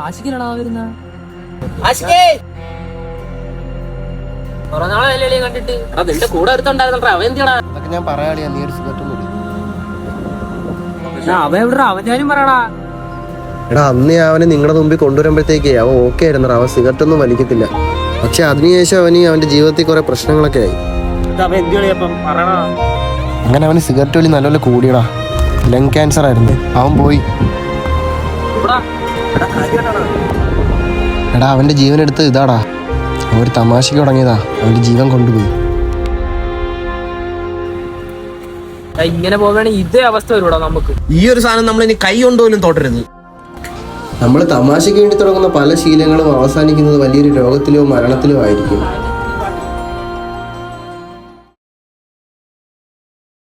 ആശിക്കലാണോ വരുന്ന കണ്ടിട്ട് നിന്റെ കൂടെ എടുത്തോണ്ടായിരുന്നോ അവൻ എന്തിനാ? അതൊക്കെ ഞാൻ പറയാളിയാ, നീ ഒരു സിഗരറ്റ് ഒന്നും അവൻ എവിടെ അവനും പറയടാ. എടാ അന്ന് അവനെ നിങ്ങളുടെ മുമ്പിൽ കൊണ്ടുവരുമ്പോഴത്തേക്കേ അവൻ ഓക്കെ ആയിരുന്നു, അവൻ സിഗരറ്റ് ഒന്നും വലിക്കത്തില്ല. പക്ഷെ അതിനുശേഷം അവന്റെ ജീവിതത്തിൽ കുറെ പ്രശ്നങ്ങളൊക്കെ ആയി. അങ്ങനെ അവന് സിഗരറ്റ് വലി നല്ലപോലെ കൂടിയടാ. ലങ് ക്യാൻസർ ആയിരുന്നു, അവൻ പോയി. എടാ അവന്റെ ജീവൻ എടുത്ത് ഇതാടാ, ഒരു തമാശക്ക് തുടങ്ങിയതാ, അവന്റെ ജീവൻ കൊണ്ടുപോയി. ഇങ്ങനെ പോവുകയാണെങ്കിൽ ഇതേ അവസ്ഥ വരൂടാ നമുക്ക്. ഈ ഒരു സാധനം നമ്മൾ ഇനി കൈ കൊണ്ടുപോലും തോട്ടരുത്. നമ്മൾ തമാശയ്ക്ക് വേണ്ടി തുടങ്ങുന്ന പല ശീലങ്ങളും അവസാനിക്കുന്നത് വലിയൊരു രോഗത്തിലോ മരണത്തിലോ ആയിരിക്കും.